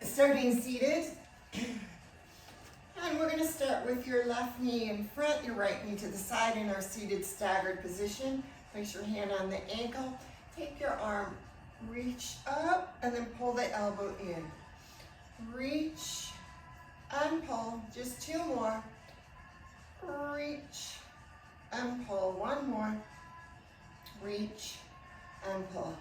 Starting seated. And we're going to start with your left knee in front, your right knee to the side in our seated staggered position. Place your hand on the ankle. Take your arm, reach up, and then pull the elbow in. Reach and pull. Just two more. Reach and pull. One more. Reach and pull.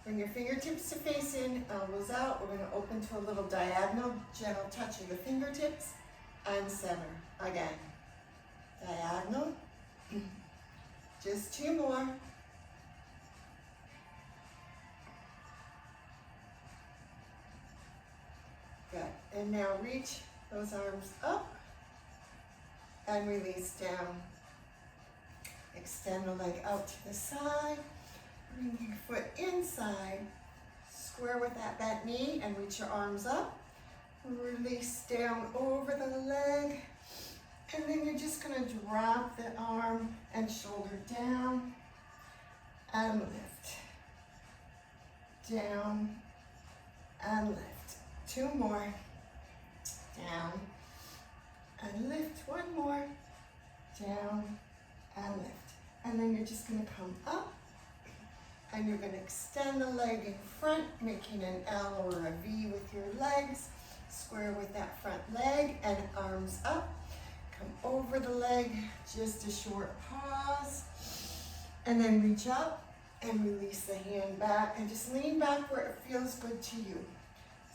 Bring your fingertips to face in, elbows out. We're going to open to a little diagonal, gentle touch of the fingertips, and center. Again, diagonal. Just two more. Good. And now reach those arms up and release down. Extend the leg out to the side. Bring your foot inside, square with that bent knee and reach your arms up. Release down over the leg. And then you're just going to drop the arm and shoulder down and lift. Down and lift. Two more. Down and lift. One more. Down and lift. And then you're just going to come up. And you're going to extend the leg in front, making an L or a V with your legs. Square with that front leg and arms up. Come over the leg, just a short pause. And then reach up and release the hand back. And just lean back where it feels good to you.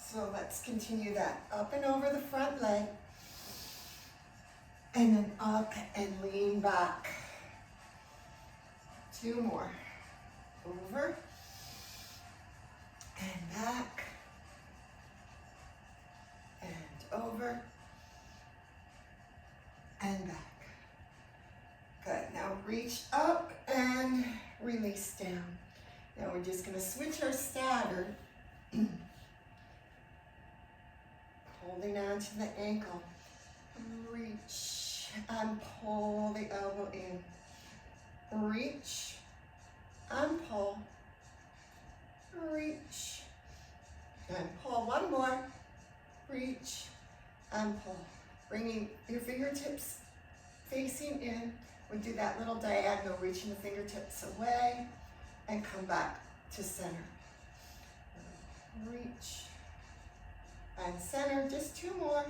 So let's continue that. Up and over the front leg. And then up and lean back. Two more. Over and back and over and back. Good. Now reach up and release down. Now we're just going to switch our stagger. Holding on to the ankle. Reach and pull the elbow in. Reach and pull, reach, and pull. One more, reach, and pull. Bringing your fingertips facing in. We do that little diagonal, reaching the fingertips away, and come back to center. Reach, and center, just two more.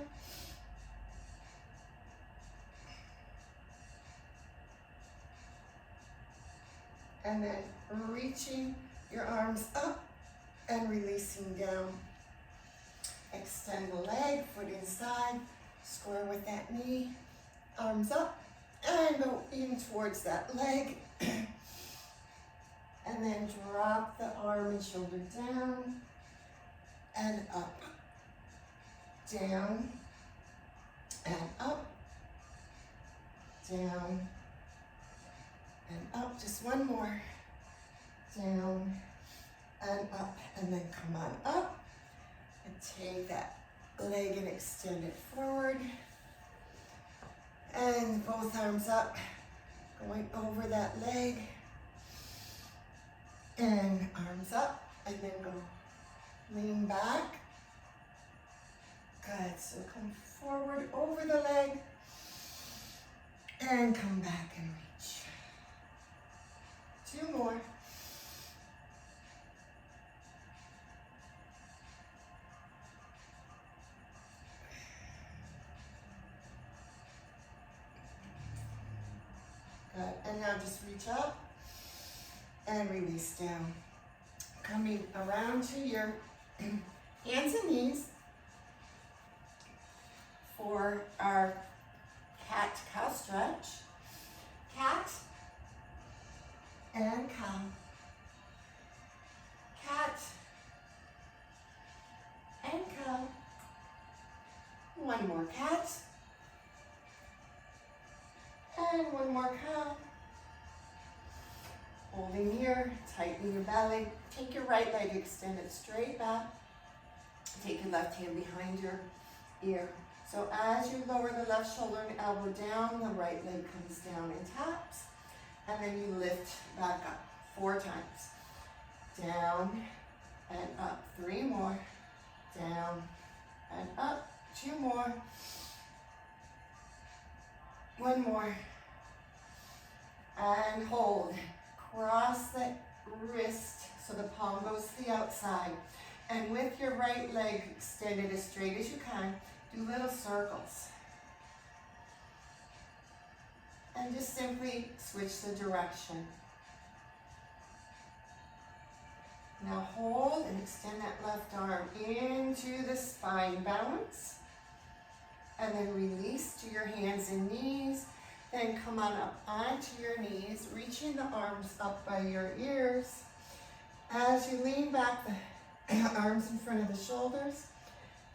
And then reaching your arms up and releasing down. Extend the leg, foot inside, square with that knee, arms up, and go in towards that leg. And then drop the arm and shoulder down, and up, down, and up, down, and up. Just one more. Down and up. And then come on up. And take that leg and extend it forward. And both arms up. Going over that leg. And arms up. And then go lean back. Good. So come forward over the leg. And come back and reach. Two more. Good. And now just reach up and release down. Coming around to your hands and knees for our cat-cow stretch. Cat and cow. Cat and cow. One more cat. And one more cow. Holding here, tighten your belly. Take your right leg, extend it straight back. Take your left hand behind your ear. So as you lower the left shoulder and elbow down, the right leg comes down and taps. And then you lift back up 4 times. Down and up. 3 more. down, and up. 2 more. 1 more. And hold. Cross the wrist so the palm goes to the outside. And with your right leg extended as straight as you can, do little circles. And just simply switch the direction. Now hold and extend that left arm into the spine balance. And then release to your hands and knees. Then come on up onto your knees, reaching the arms up by your ears. As you lean back, the arms in front of the shoulders.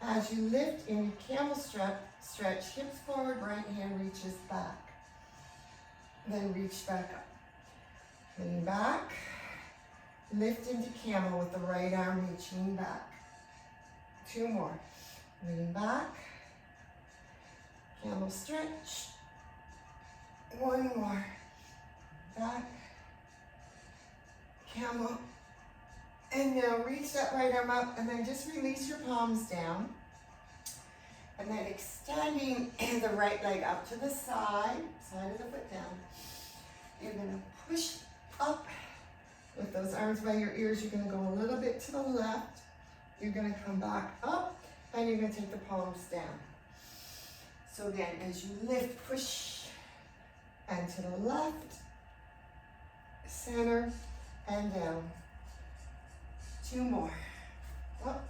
As you lift in your camel stretch, hips forward, right hand reaches back. Then reach back up. Lean back. Lift into camel with the right arm reaching back. 2 more. Lean back. Camel stretch. 1 more. Back. Camel. And now reach that right arm up and then just release your palms down. And then extending the right leg up to the side of the foot down. You're going to push up with those arms by your ears. You're going to go a little bit to the left. You're going to come back up and you're going to take the palms down. So again, as you lift, push, and to the left, center, and down. 2 more. Up,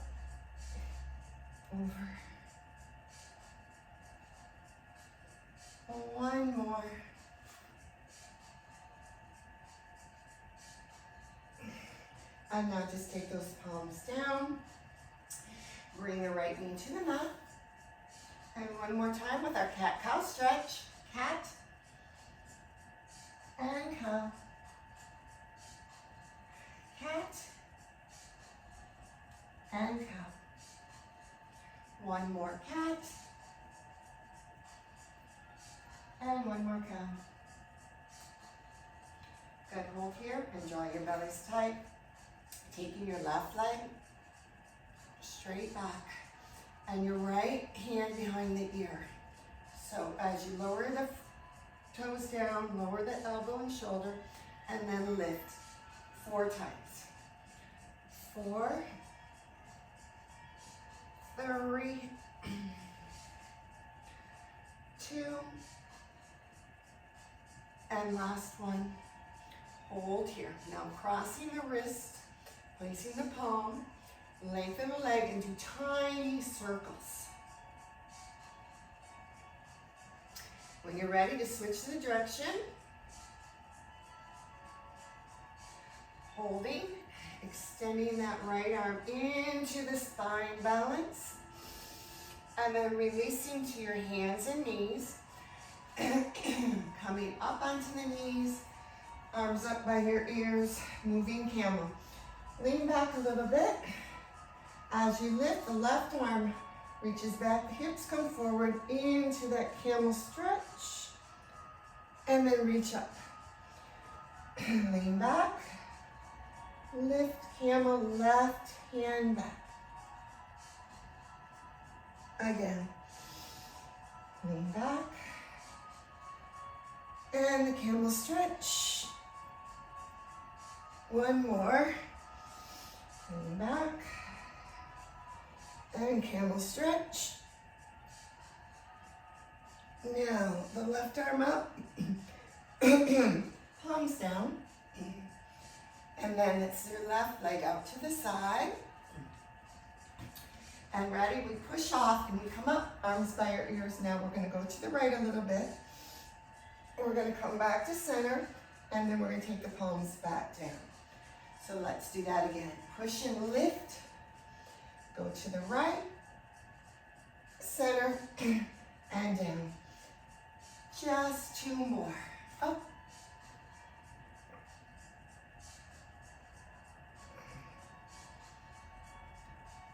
over. 1 more. And now just take those palms down. Bring the right knee to the mat. And 1 more time with our cat-cow stretch. Cat and cow. Cat and cow. 1 more cat. And 1 more cow. Good, hold here and draw your bellies tight. Taking your left leg straight back and your right hand behind the ear. So as you lower the toes down, lower the elbow and shoulder, and then lift 4 times. 4, 3, 2, and last one. Hold here. Now crossing the wrist, placing the palm, lengthen the leg and do tiny circles. When you're ready to switch the direction, holding, extending that right arm into the spine balance, and then releasing to your hands and knees, coming up onto the knees, arms up by your ears, moving camel. Lean back a little bit. As you lift, the left arm reaches back, the hips come forward into that camel stretch, and then reach up. Lean back, lift camel, left hand back. Again, lean back, and the camel stretch. 1 more. Lean back. And camel stretch. Now, the left arm up. Palms down. And then it's your left leg out to the side. And ready, we push off and we come up, arms by our ears. Now we're going to go to the right a little bit. We're going to come back to center. And then we're going to take the palms back down. So let's do that again. Push and lift. Go to the right, center, and down. Just 2 more. Up.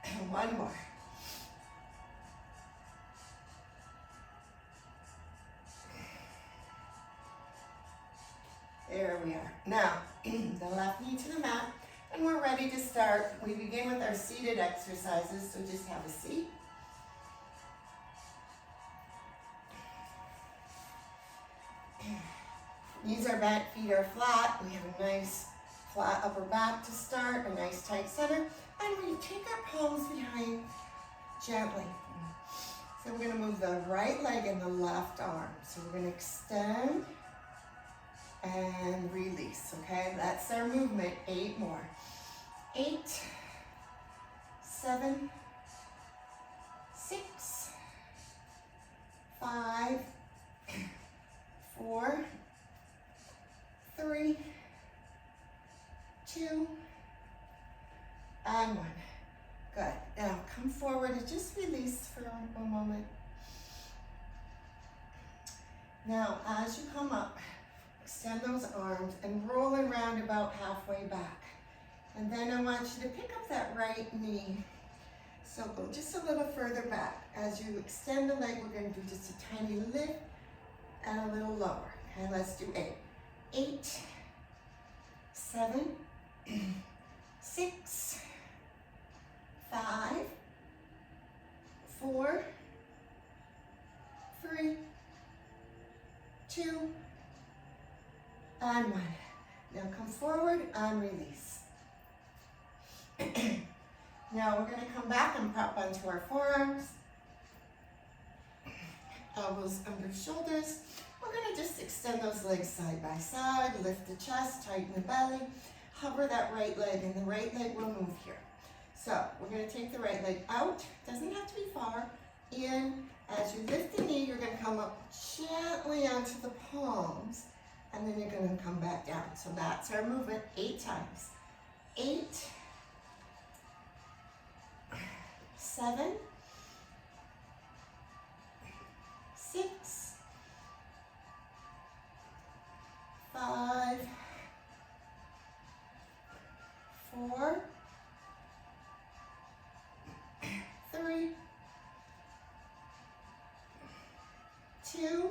And 1 more. There we are. Now, the left knee to the mat, And we're ready to start. We begin with our seated exercises, so just have a seat. Knees are bent, feet are flat. We have a nice flat upper back to start, a nice tight center. And we take our palms behind gently. So we're going to move the right leg and the left arm. So we're going to extend and release, okay? That's our movement. 8 more. 8, 7, 6, 5, 4, 3, 2, and 1. Good. Now come forward and just release for a moment. Now as you come up, extend those arms and roll around about halfway back. And then I want you to pick up that right knee. So go just a little further back. As you extend the leg, we're going to do just a tiny lift and a little lower. Okay, let's do 8. 8, 7, 6, 5, 4, 3, 2, and 1. Now come forward and release. Now we're going to come back and prop onto our forearms, elbows under shoulders. We're going to just extend those legs side by side, lift the chest, tighten the belly, hover that right leg, and the right leg will move here. So we're going to take the right leg out, doesn't have to be far, in. As you lift the knee, you're going to come up gently onto the palms, and then you're going to come back down. So that's our movement 8 times. 8, 7, 6, 5, 4, 3, 2,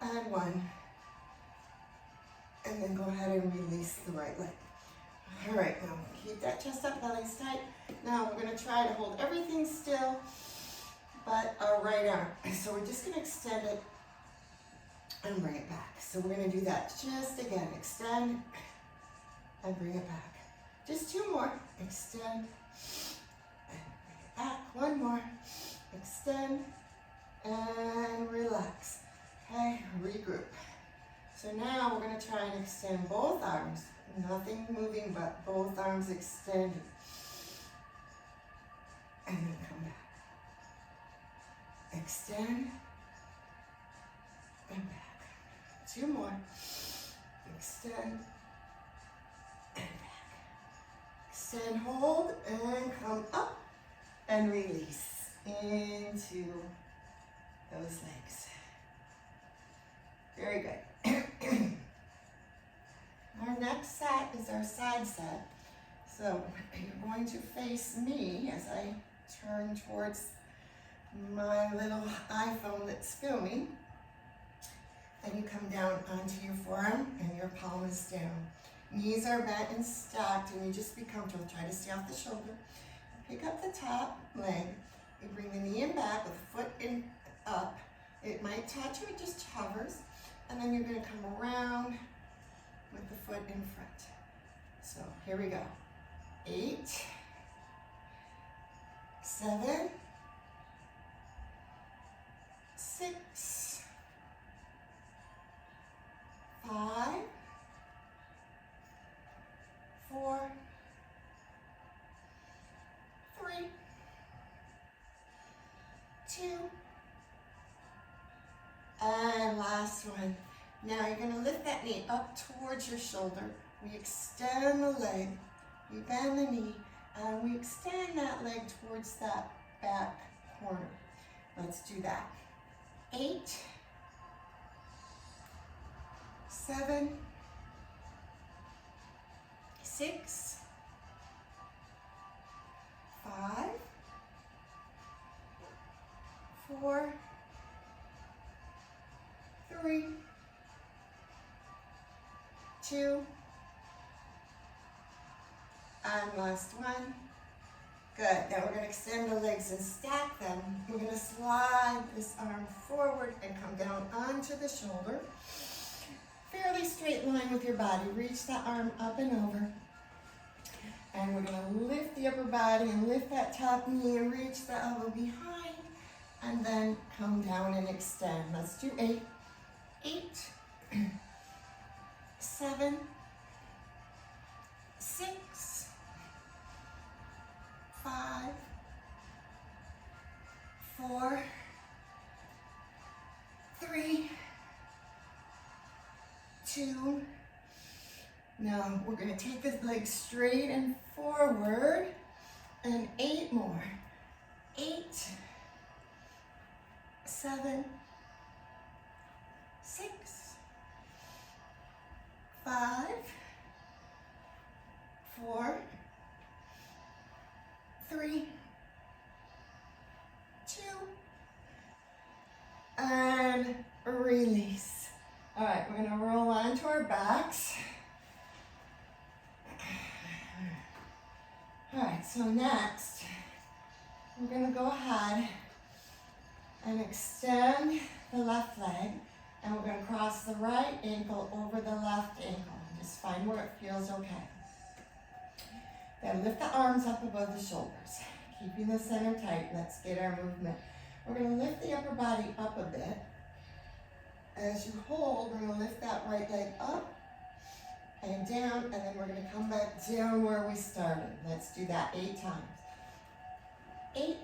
and 1. And then go ahead and release the right leg. All right, now keep that chest up, belly's tight. Now we're going to try to hold everything still, but our right arm. So we're just going to extend it and bring it back. So we're going to do that just again. Extend and bring it back. Just 2 more. Extend and bring it back. 1 more. Extend and relax. Okay, regroup. So now we're going to try and extend both arms. Nothing moving but both arms extended. And then come back. Extend and back. 2 more. Extend and back. Extend, hold, and come up and release into those legs. Very good. Our next set is our side set. So you're going to face me as I turn towards my little iPhone that's filming. Then you come down onto your forearm and your palm is down. Knees are bent and stacked, and you just be comfortable. Try to stay off the shoulder. Pick up the top leg. You bring the knee in back with the foot in up. It might touch or it just hovers. And then you're going to come around with the foot in front. So here we go. 8, 7, 6, 5, 4, 3, 2, and last one. Now you're going to lift that knee up towards your shoulder. We extend the leg, we bend the knee, and we extend that leg towards that back corner. Let's do that. 8, 7, 6, 5, 4, 3, 2, And last one. Good. Now we're going to extend the legs and stack them. We're going to slide this arm forward and come down onto the shoulder. Fairly straight line with your body. Reach that arm up and over. And we're going to lift the upper body and lift that top knee and reach the elbow behind. And then come down and extend. Let's do 8. 8, 7, 6, 5, 4, 3, 2. Now we're going to take the leg straight and forward, and 8 more. 8, 7, 6, 5, 4, 3, 2, and release. All right, we're going to roll onto our backs. All right, so next, we're going to go ahead and extend the left leg, and we're going to cross the right ankle over the left ankle. Just find where it feels okay. Then lift the arms up above the shoulders, keeping the center tight. Let's get our movement. We're going to lift the upper body up a bit. As you hold, we're going to lift that right leg up and down, and then we're going to come back down where we started. Let's do that 8 times. 8,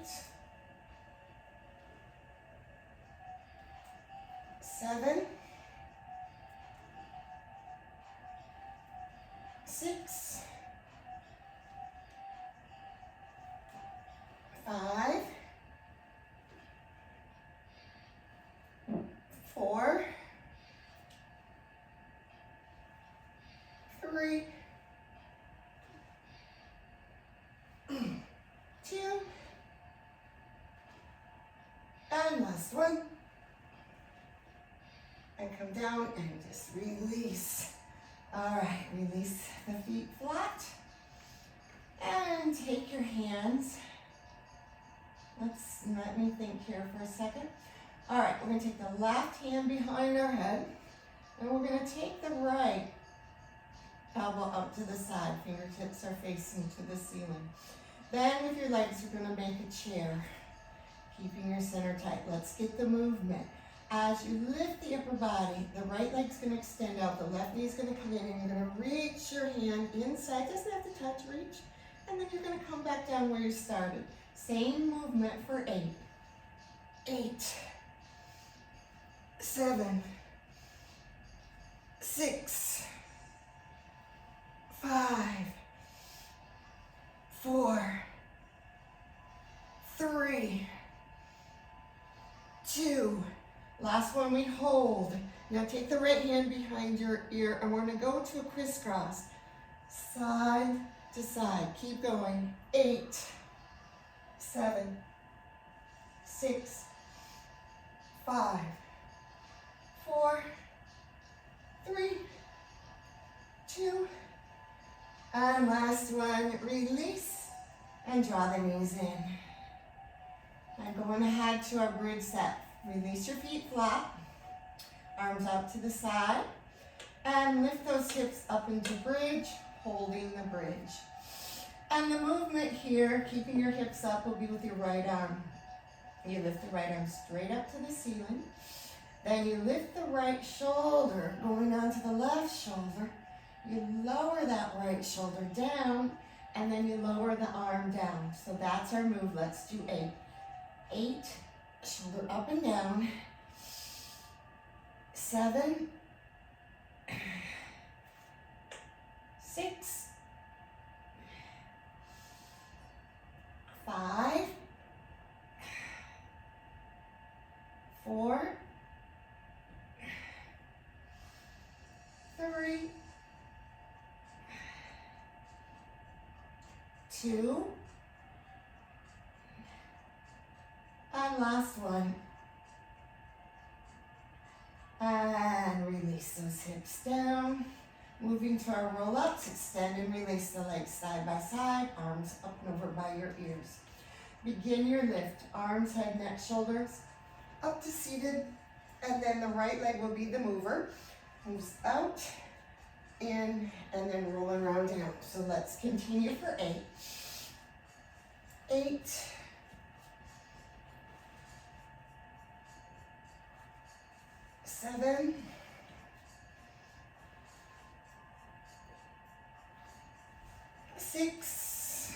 7, 6, 5, 4, 3, 2, and last one. And come down and just release. All right, release the feet flat. And take your hands. Let me think here for a second. All right, we're going to take the left hand behind our head. And we're going to take the right elbow up to the side. Fingertips are facing to the ceiling. Then with your legs, you're going to make a chair, keeping your center tight. Let's get the movement. As you lift the upper body, the right leg's going to extend out, the left knee's going to come in, and you're going to reach your hand inside. Doesn't have to touch, reach. And then you're going to come back down where you started. Same movement for 8. 8, 7, 6, 5, 4, 3, 2. Last one, we hold. Now take the right hand behind your ear, and we're going to go to a crisscross. Side to side. Keep going. 8, 7, 6, 5, 4, 3, 2, and last one, release, and draw the knees in. And going ahead to our bridge set. Release your feet flat, arms out to the side, and lift those hips up into bridge, holding the bridge. And the movement here, keeping your hips up, will be with your right arm. You lift the right arm straight up to the ceiling. Then you lift the right shoulder, going onto the left shoulder. You lower that right shoulder down, and then you lower the arm down. So that's our move. Let's do 8. 8. Shoulder up and down. 7, 6, 5, 4, 3, 2, and last one. And release those hips down. Moving to our roll-ups, extend and release the legs side by side, arms up and over by your ears. Begin your lift, arms, head, neck, shoulders, up to seated, and then the right leg will be the mover. Moves out, in, and then rolling around down. So let's continue for 8. 8. 7. 6.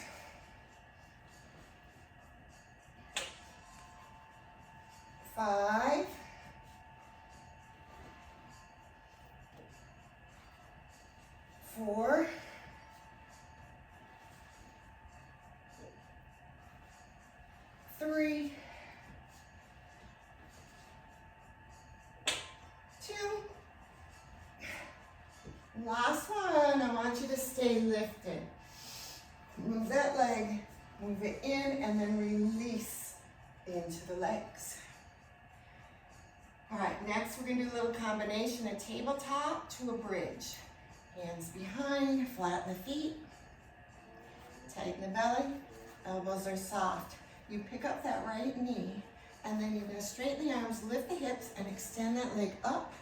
5. 4. 3. 2. Last one. I want you to stay lifted. Move that leg, move it in, and then release into the legs. All right, next we're gonna do a little combination of tabletop to a bridge. Hands behind, flatten the feet, tighten the belly, elbows are soft. You pick up that right knee, and then you're gonna straighten the arms, lift the hips, and extend that leg up.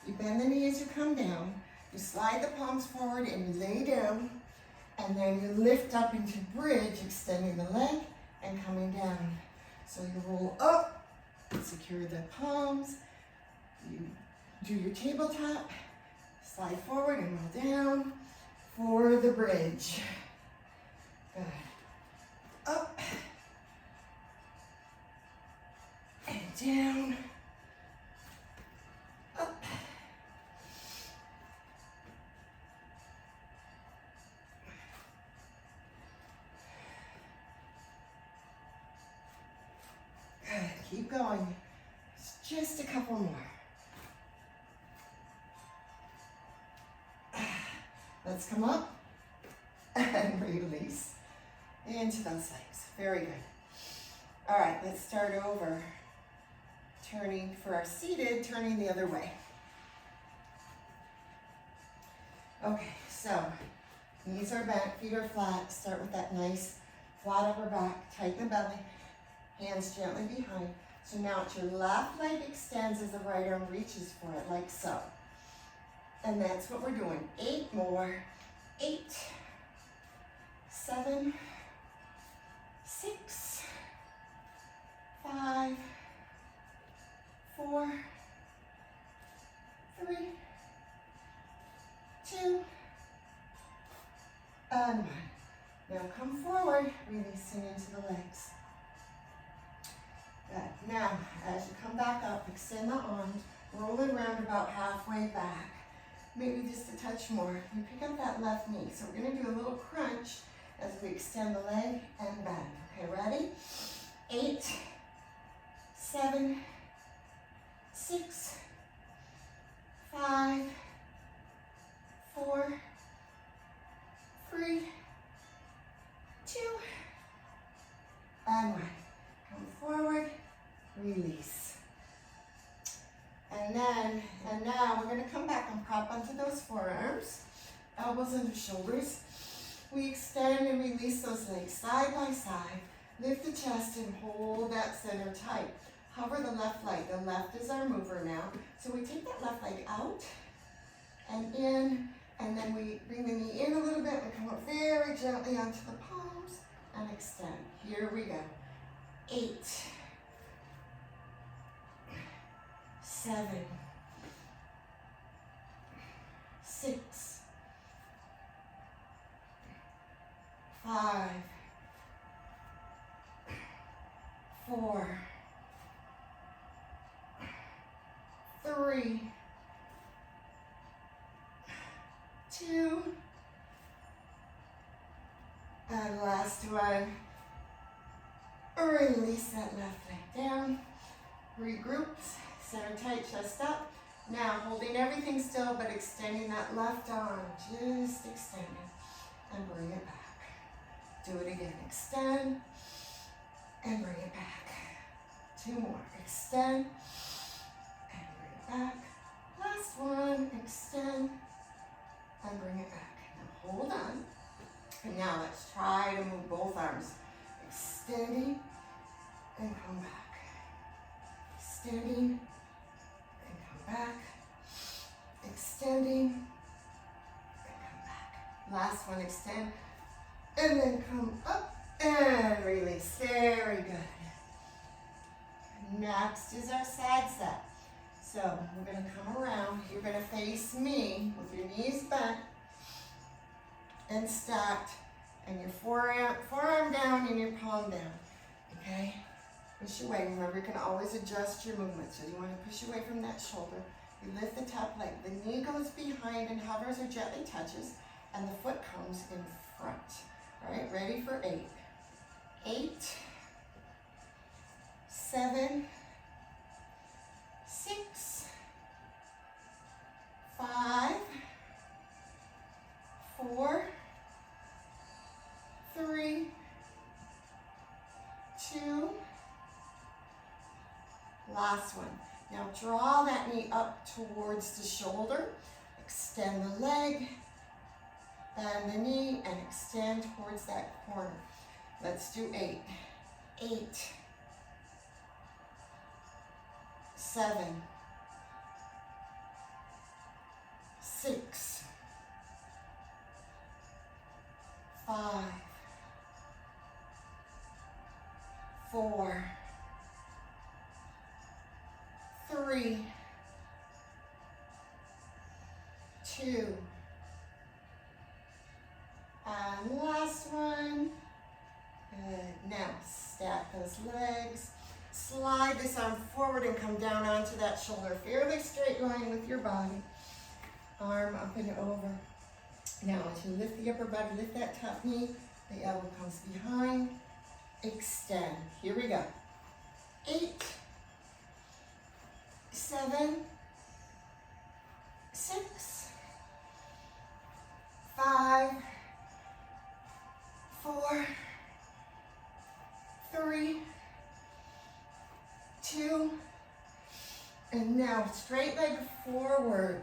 You bend the knee as you come down. You slide the palms forward and you lay down. And then you lift up into bridge, extending the leg and coming down. So you roll up, secure the palms, you do your tabletop, slide forward and roll down for the bridge. Good. Up and down, up. Good, keep going. It's just a couple more. Let's come up and release into those legs. Very good. All right, let's start over. Turning for our seated, turning the other way. Okay, so knees are bent, feet are flat. Start with that nice flat upper back, tighten the belly. Hands gently behind. So now your left leg extends as the right arm reaches for it, like so. And that's what we're doing. 8 more. 8, 7, 6, 5, 4, 3, 2, and 1. Now come forward, releasing into the legs. Good. Now, as you come back up, extend the arms, roll it around about halfway back. Maybe just a touch more. You pick up that left knee. So we're going to do a little crunch as we extend the leg and bend. Okay, ready? 8, 7, 6, 5, 4, 3, 2, and 1. Come forward, release. And now we're gonna come back and prop onto those forearms, elbows under shoulders. We extend and release those legs side by side. Lift the chest and hold that center tight. Hover the left leg. The left is our mover now. So we take that left leg out and in, and then we bring the knee in a little bit. We come up very gently onto the palms and extend. Here we go. 8, 7, 6, 5, 4, 3, 2, and last one. Release that left leg down. Regroup, center tight, chest up. Now holding everything still, but extending that left arm, just extend it and bring it back. Do it again, extend and bring it back. 2 more, extend and bring it back. Last one, extend and And now let's try to move both arms. Extending and come back. Extending and come back. Extending and come back. Last one, extend and then come up and release. Very good. Next is our side set. So we're going to come around. You're going to face me with your knees bent and stacked, and your forearm down and your palm down. Okay? Push away. Remember, you can always adjust your movement. So you want to push away from that shoulder. You lift the top leg. The knee goes behind and hovers or gently touches, and the foot comes in front. All right, ready for 8. 8, 7, 6, 5, 4, 3, 2, last one. Now draw that knee up towards the shoulder, extend the leg, bend the knee, and extend towards that corner. Let's do 8. 8, 7, 6, 5, 4, 3, 2, and last one. Good. Now stack those legs. Slide this arm forward and come down onto that shoulder. Fairly straight line with your body. Arm up and over. Now as you lift the upper body, lift that top knee. The elbow comes behind. Extend. Here we go. 8, 7, 6, 5, 4, 3, 2, and now straight leg forward.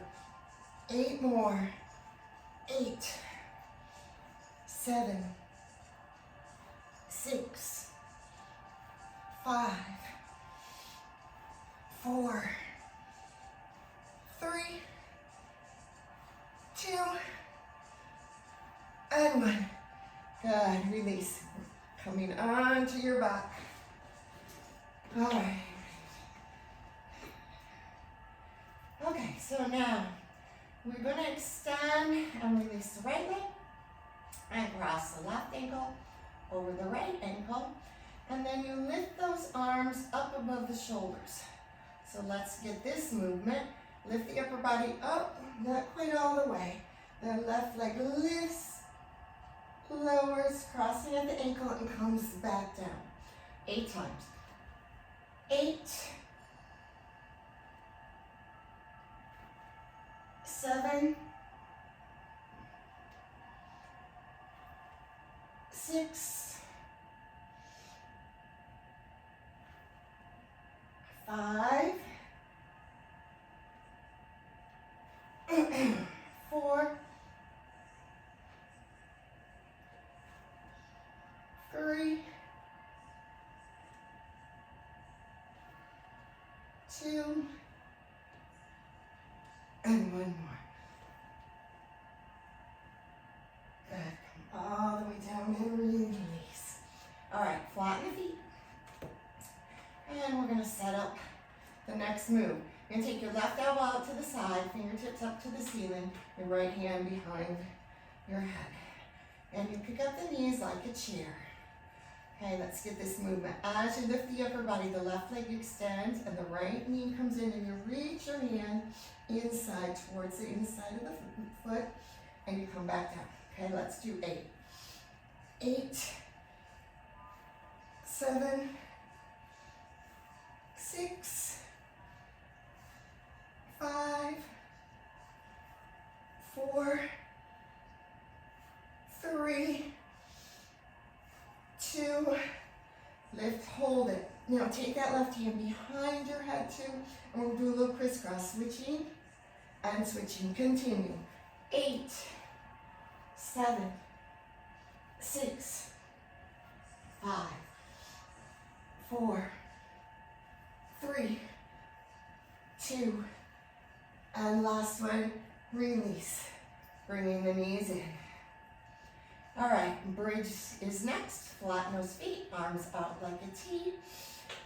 8 more. 8, 7, 6, 5, 4, 3, 2, and 1. Good. Release. Coming onto your back. All right. Okay, so now we're going to extend and release the right leg and cross the left ankle over the right ankle, and then you lift those arms up above the shoulders. So let's get this movement. Lift the upper body up, not quite all the way. The left leg lifts, lowers, crossing at the ankle, and comes back down. 8 times. 8, 7, 6, 5, 4, 3, 2, and 1 more. Good. Come all the way down and release. All right, flatten the feet. And we're going to set up the next move. You're going to take your left elbow out to the side, fingertips up to the ceiling, your right hand behind your head. And you pick up the knees like a chair. Okay, let's get this movement. As you lift the upper body, the left leg extends and the right knee comes in, and you reach your hand inside towards the inside of the foot, and you come back down. Okay, let's do 8. 8, 7, 6, 5, 4, 3, 2, lift, hold it. Now take that left hand behind your head too, and we'll do a little crisscross, switching and switching. Continue. 8, 7, 6, 5, 4, 3, 2, and last one, release. Bringing the knees in. All right, bridge is next. Flatten those feet, arms out like a T,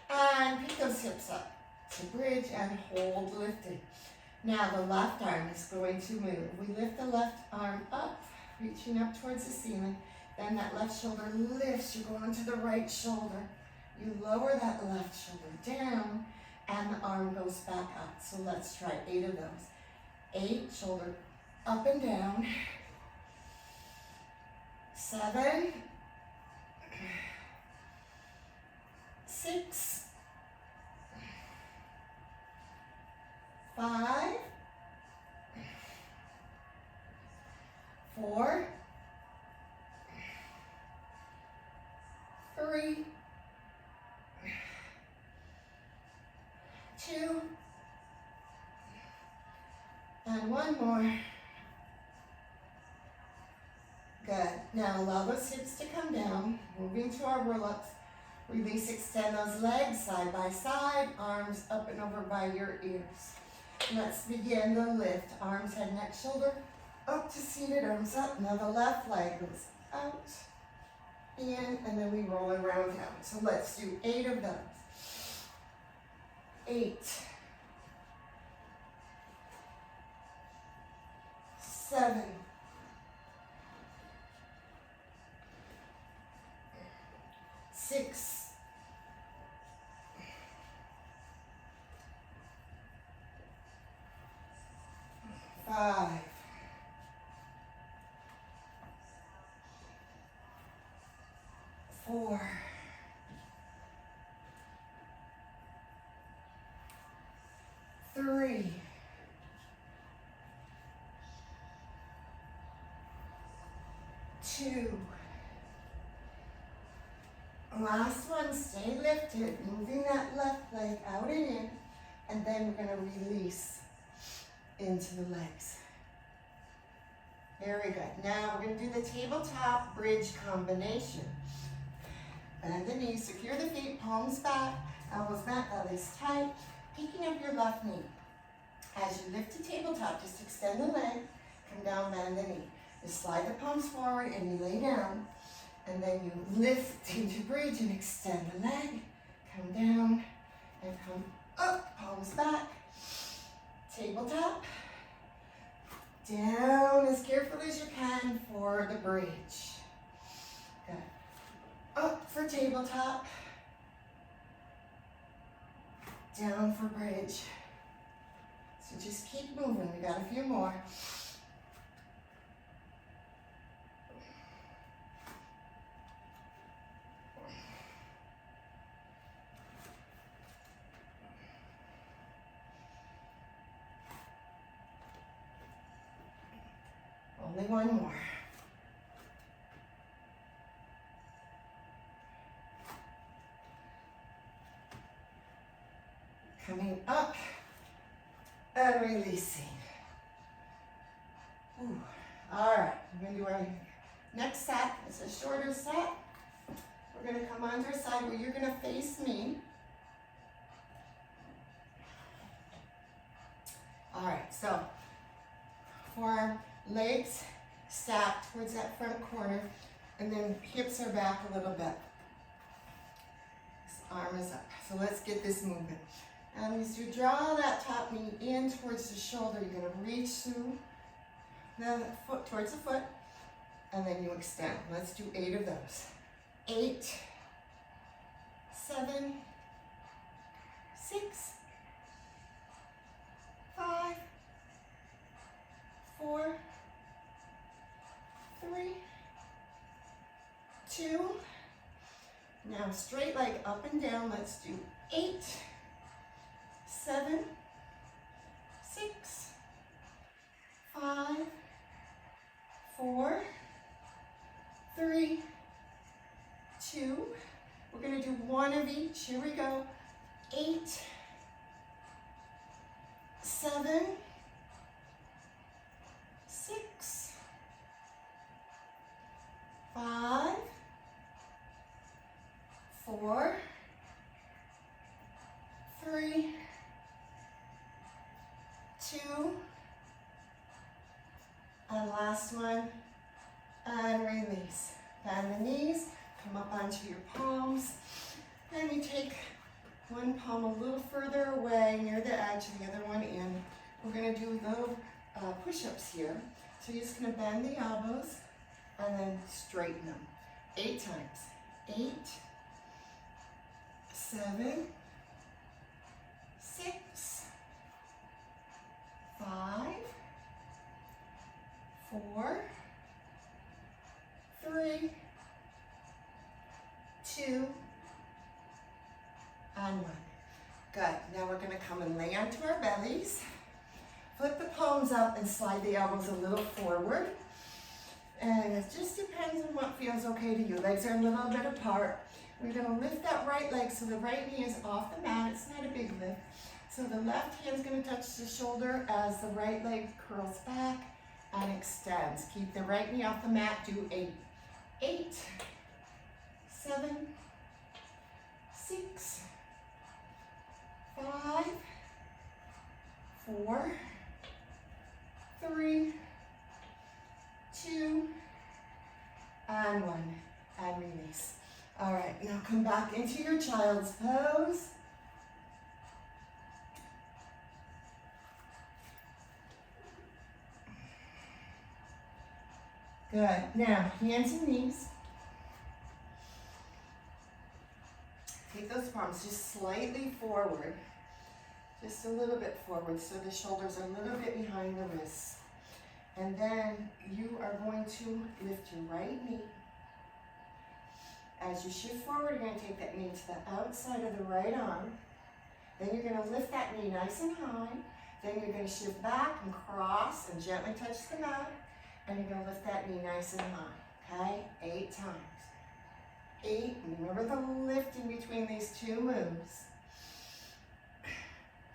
and pick those hips up to bridge and hold lifted. Now the left arm is going to move. We lift the left arm up, reaching up towards the ceiling. Then that left shoulder lifts. You go onto the right shoulder. You lower that left shoulder down, and the arm goes back up. So let's try 8 of those. 8, shoulder up and down. 7, 6, 5, 4, 3, 2, and one more. Good. Now allow those hips to come down, moving to our roll-ups. Release, extend those legs side by side, arms up and over by your ears. Let's begin the lift. Arms, head, neck, shoulder, up to seated, arms up. Now the left leg goes out, in, and then we roll it around down. So let's do 8 of those. 8, 7, 6, 5, 4, 3, 2. Last one, stay lifted, moving that left leg out and in, and then we're going to release into the legs. Very good. Now we're going to do the tabletop bridge combination. Bend the knees, secure the feet, palms back, elbows back, bellies tight, peeking up your left knee. As you lift to tabletop, just extend the leg, come down, bend the knee. Just slide the palms forward and you lay down. And then you lift into bridge and extend the leg. Come down and come up, palms back. Tabletop. Down as carefully as you can for the bridge. Good. Up for tabletop. Down for bridge. So just keep moving. We got a few more. Only one more. Coming up and releasing. Ooh. All right, we're going to do our next set. It's a shorter set. We're going to come onto a side where you're going to face me. All right, so for legs stacked towards that front corner, and then hips are back a little bit. This arm is up. So let's get this moving. And as you draw that top knee in towards the shoulder, you're going to reach through the foot towards the foot, and then you extend. Let's do 8 of those. 8, 7, 6, 5, 4, 3, 2. Now straight leg up and down. Let's do 8, 7, 6, 5, 4, 3, 2. We're going to do 1 of each. Here we go. 8, 7, 6, 5, 2, and last one, and release. Bend the knees, come up onto your palms, and you take one palm a little further away near the edge, the other one in. We're gonna do little push-ups here. So you're just gonna bend the elbows and then straighten them. 8 times. 8, 7, 6, 5, 4, 3, 2, and 1. Good. Now we're going to come and lay onto our bellies. Flip the palms up and slide the elbows a little forward. And it just depends on what feels okay to you. Legs are a little bit apart. We're going to lift that right leg so the right knee is off the mat. It's not a big lift. So the left hand's going to touch the shoulder as the right leg curls back and extends. Keep the right knee off the mat. Do 8. 8, 7, 6, 5, 4, 3, 2, and 1, and release. All right, now come back into your child's pose. Good. Now, hands and knees. Take those palms just slightly forward, just a little bit forward, so the shoulders are a little bit behind the wrists. And then you are going to lift your right knee. As you shift forward, you're going to take that knee to the outside of the right arm. Then you're going to lift that knee nice and high. Then you're going to shift back and cross and gently touch the mat. And you're going to lift that knee nice and high, okay? 8 times. 8, and remember the lift in between these 2 moves.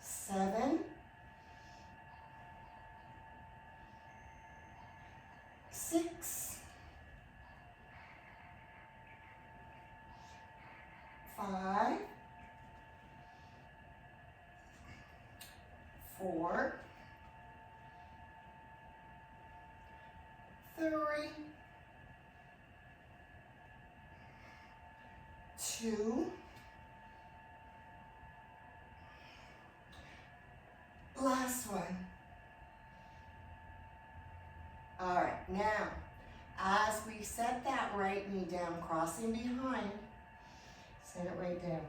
7, 6, 5, 4, 3, 2, last one. All right, now, as we set that right knee down, crossing behind, set it right down.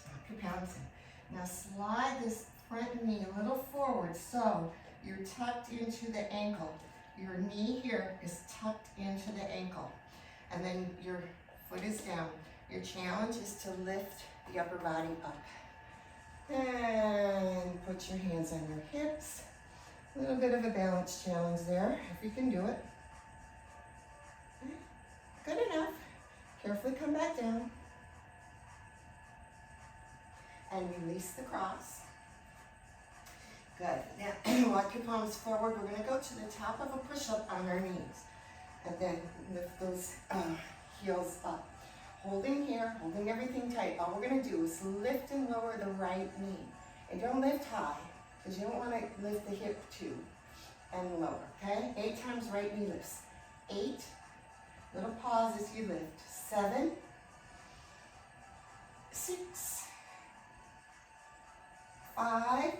Knock your palms in. Now slide this front knee a little forward so you're tucked into the ankle. Your knee here is tucked into the ankle. And then your foot is down. Your challenge is to lift the upper body up. And put your hands on your hips. A little bit of a balance challenge there, if you can do it. Good enough. Carefully come back down. And release the cross. Good. Now, walk your palms forward. We're going to go to the top of a push-up on our knees. And then lift those heels up. Holding here, holding everything tight. All we're going to do is lift and lower the right knee. And don't lift high, because you don't want to lift the hip too. And lower, okay? 8 times right knee lifts. 8. Little pause as you lift. 7. 6. 5.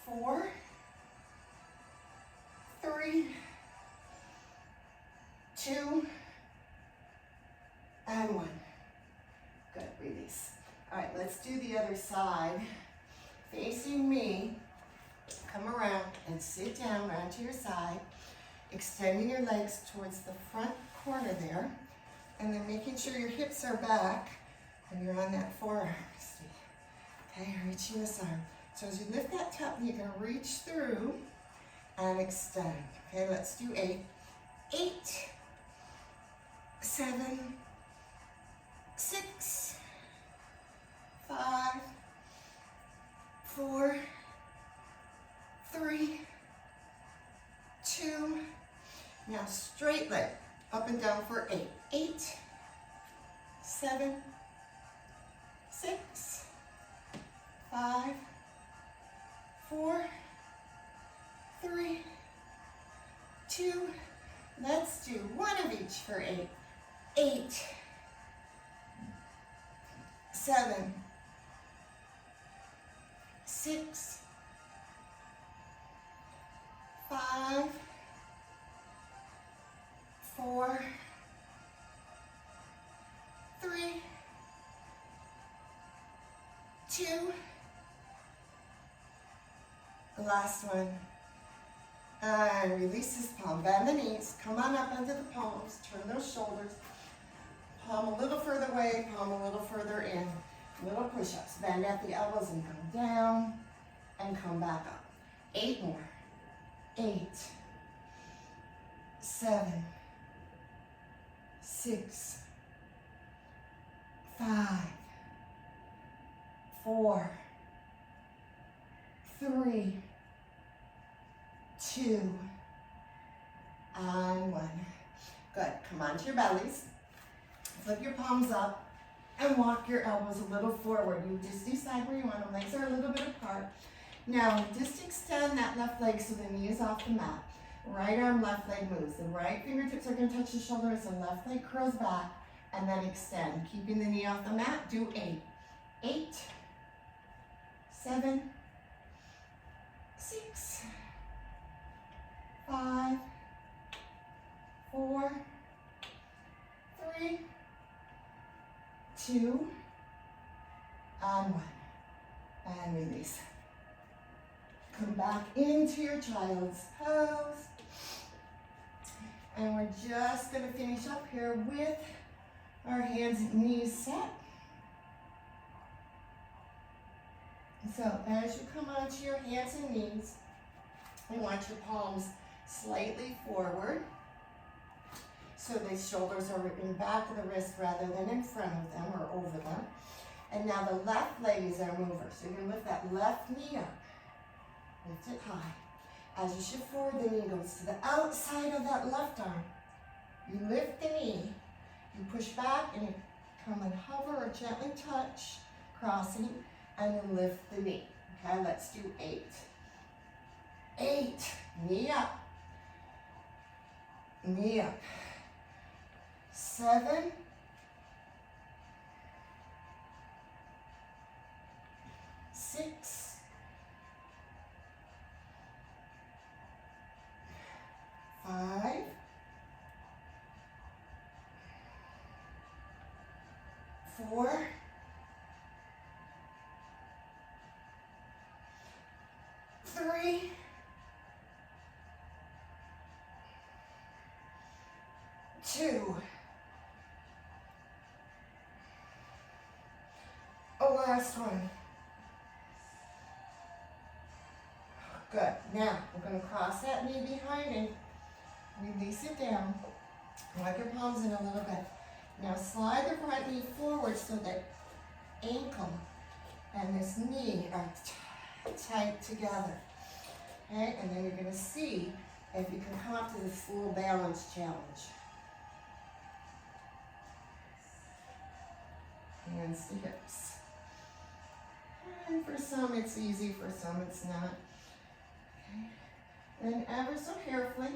4. 3. 2. And 1. Good, release. All right, let's do the other side. Facing me, come around and sit down onto your side, extending your legs towards the front corner there, and then making sure your hips are back and you're on that forearm. Okay, reaching this arm. So as you lift that top knee, you're gonna reach through and extend. Okay, let's do 8. 8, 7, 6, 5, 4, 3, 2. Now straight leg, up and down for 8. 8, 7, 6, 5, 4, 3, 2, let's do one of each for 8. 8, 7, 6, 5, 4, 3, 2, the last one. And release this palm, bend the knees, come on up into the palms, turn those shoulders, palm a little further away, palm a little further in, little push-ups, bend at the elbows and come down and come back up. 8 more, 8, 7, 6, 5, 4, 3, 2, and 1. Good, come onto your bellies, flip your palms up, and walk your elbows a little forward. You just decide where you want them. Legs are a little bit apart. Now, just extend that left leg so the knee is off the mat. Right arm, left leg moves. The right fingertips are going to touch the shoulder as the left leg curls back, and then extend. Keeping the knee off the mat, do 8. 8, 7, 6, 5, 4, 3, 2, and 1. And release. Come back into your child's pose. And we're just going to finish up here with our hands and knees set. So as you come onto your hands and knees, I want your palms slightly forward. So the shoulders are in back of the wrist rather than in front of them or over them. And now the left leg is our mover. So you're going to lift that left knee up. Lift it high. As you shift forward, the knee goes to the outside of that left arm. You lift the knee, you push back, and you come and hover or gently touch, crossing, and then lift the knee. Okay, let's do 8. 8, knee up. Knee up. 7, 6, 5, 4, 3, 2. Last one. Good. Now we're going to cross that knee behind and release it down. Wipe your palms in a little bit. Now slide the front knee forward so that ankle and this knee are tight together. Okay, and then you're going to see if you can come up to this full balance challenge. Hands to hips. And for some it's easy, for some it's not. Okay. Then ever so carefully,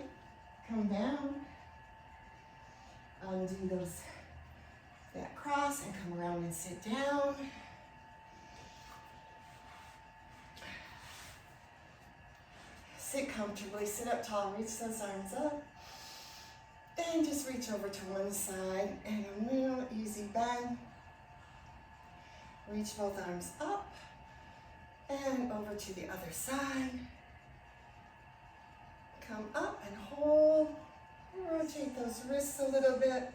come down, undo that cross and come around and sit down. Sit comfortably, sit up tall, reach those arms up. And just reach over to one side and a little easy bend. Reach both arms up and over to the other side. Come up and hold. Rotate those wrists a little bit.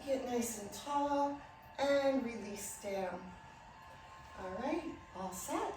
Get nice and tall and release down. All right, all set.